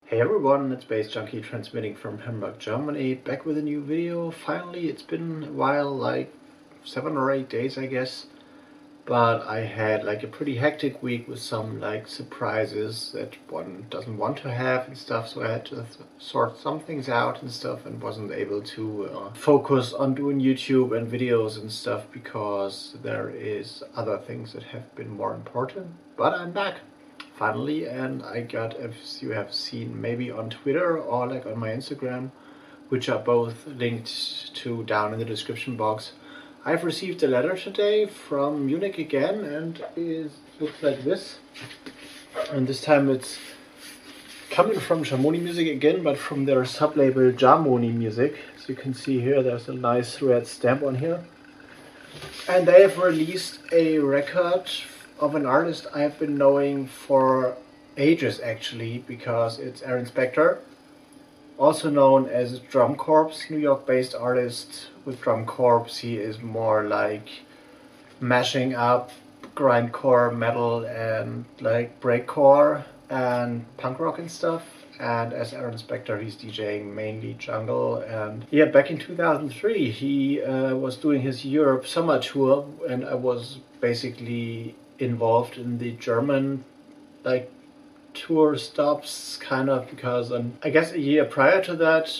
Hey everyone, it's baze.djunkiii transmitting from Hamburg, Germany, back with a new video. Finally, it's been a while, like 7 or 8 days I guess, but I had like a pretty hectic week with some like surprises that one doesn't want to have and stuff, so I had to sort some things out and stuff and wasn't able to focus on doing YouTube and videos and stuff because there is other things that have been more important. But I'm back finally, and I got, as you have seen maybe on Twitter or like on my Instagram, which are both linked to down in the description box, I've received a letter today from Munich again, and it looks like this. And this time it's coming from Jamoni Music again, but from their sub-label Jamoni Music. As you can see here, there's a nice red stamp on here. And they have released a record of an artist I've been knowing for ages actually, because it's Aaron Spectre, also known as Drum Corps, New York based artist. With Drum Corps he is more like mashing up grindcore metal and like breakcore and punk rock and stuff. And as Aaron Spectre, he's DJing mainly jungle. And yeah, back in 2003 he was doing his Europe summer tour, and I was basically involved in the German like tour stops kind of, because I guess a year prior to that,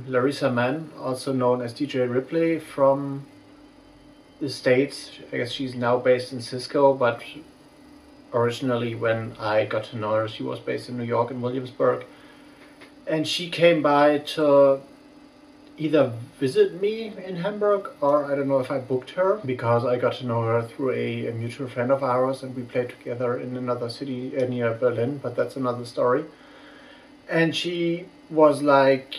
Larissa Mann, also known as DJ Ripley from the States, I guess she's now based in Cisco, but originally when I got to know her she was based in New York and Williamsburg, and she came by to either visit me in Hamburg, or I don't know if I booked her, because I got to know her through a mutual friend of ours and we played together in another city near Berlin, but that's another story. And she was like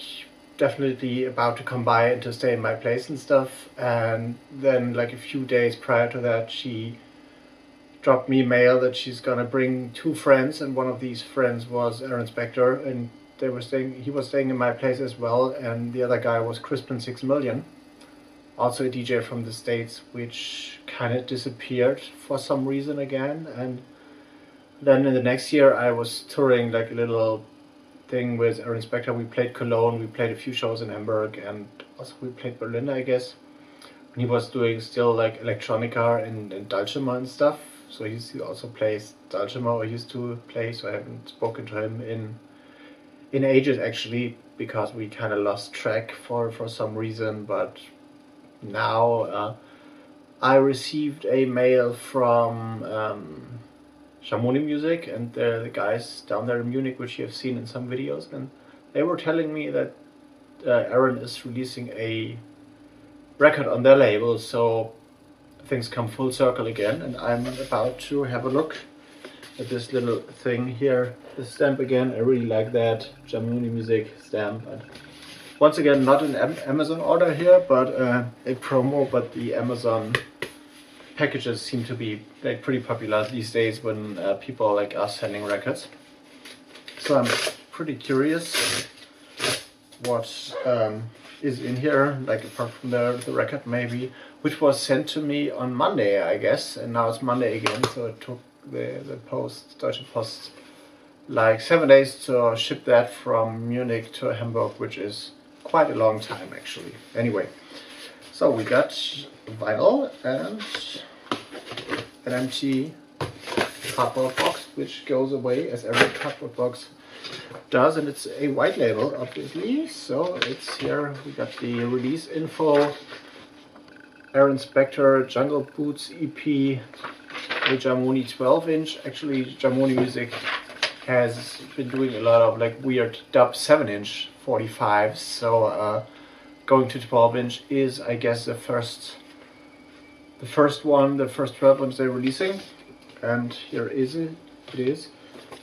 definitely about to come by and to stay in my place and stuff, and then like a few days prior to that she dropped me a mail that she's gonna bring 2 friends, and one of these friends was Aaron Spectre, and he was staying in my place as well, and the other guy was Crispin 6 Million, also a DJ from the States, which kind of disappeared for some reason again. And then in the next year I was touring like a little thing with Aaron Spectre. We played Cologne, we played a few shows in Hamburg, and also we played Berlin I guess. And he was doing still like electronica and Dulcimer and stuff, so he also plays Dulcimer, or used to play, so I haven't spoken to him in ages actually, because we kind of lost track for some reason. But now I received a mail from Jamoni Music, and the guys down there in Munich, which you have seen in some videos, and they were telling me that Aaron is releasing a record on their label, so things come full circle again, and I'm about to have a look at this little thing here, the stamp again. I really like that Jamoni Music stamp. And once again, not an Amazon order here, but a promo. But the Amazon packages seem to be like pretty popular these days when people like us sending records. So I'm pretty curious what is in here, like apart from the record maybe, which was sent to me on Monday I guess, and now it's Monday again, so it took the post, Deutsche Post, like 7 days to ship that from Munich to Hamburg, which is quite a long time actually. Anyway, so we got vinyl and an empty cardboard box, which goes away as every cardboard box does, and it's a white label obviously, so it's here. We got the release info, Aaron Spectre Jungle Boots EP, a Jamoni 12-inch. Actually, Jamoni Music has been doing a lot of like weird dub 7-inch 45s, so going to 12-inch is I guess the first 12 ones they're releasing. And here it is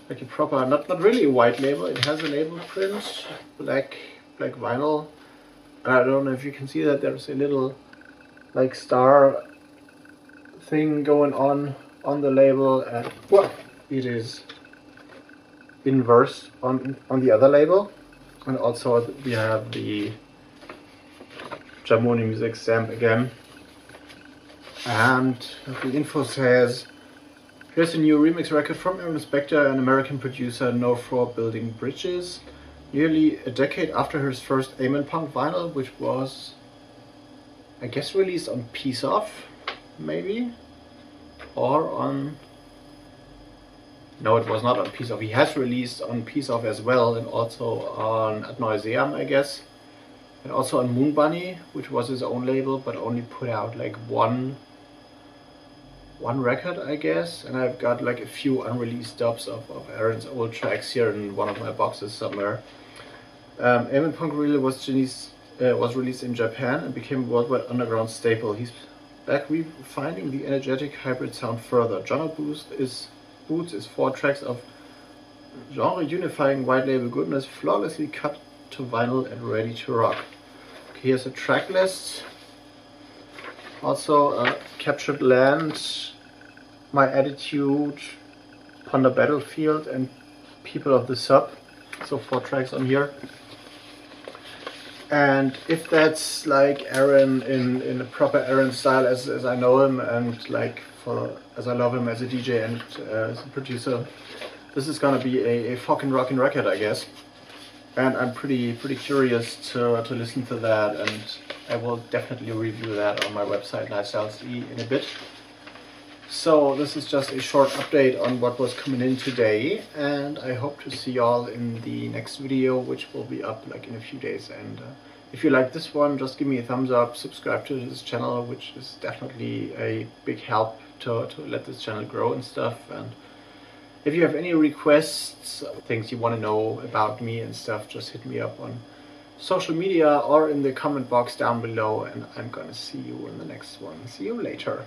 like a proper, not really a white label, it has a label print, black vinyl. And I don't know if you can see that there's a little like star thing going on the label, and well, it is inverse on the other label. And also we have the Jamoni Music stamp again, and the info says Here's a new remix record from Aaron Spectre, an American producer known for building bridges. Nearly a decade after his first Amen Punk vinyl, which was, I guess, released on Peace Off, maybe? Or on... No, it was not on Peace Off. He has released on Peace Off as well, and also on Ad Nauseam, I guess. And also on Moon Bunny, which was his own label, but only put out like one record, I guess. And I've got like a few unreleased dubs of Aaron's old tracks here in one of my boxes somewhere. Amen Punk really was released in Japan and became a worldwide underground staple. He's back refining the energetic hybrid sound further. Genre Boots is 4 tracks of genre-unifying white label goodness, flawlessly cut to vinyl and ready to rock. Okay, here's a track list. Also, Captured Land, My Attitude, Ponder Battlefield, and People of the Sub. So 4 tracks on here. And if that's like Aaron in a proper Aaron style as I know him, and like as I love him as a DJ and as a producer, this is gonna be a fucking rockin' record, I guess. And I'm pretty curious to listen to that, and I will definitely review that on my website Lifestyles.de in a bit. So this is just a short update on what was coming in today, and I hope to see y'all in the next video, which will be up like in a few days. And if you like this one, just give me a thumbs up, subscribe to this channel, which is definitely a big help to let this channel grow and stuff. And if you have any requests, things you want to know about me and stuff, just hit me up on social media or in the comment box down below, and I'm gonna see you in the next one. See you later.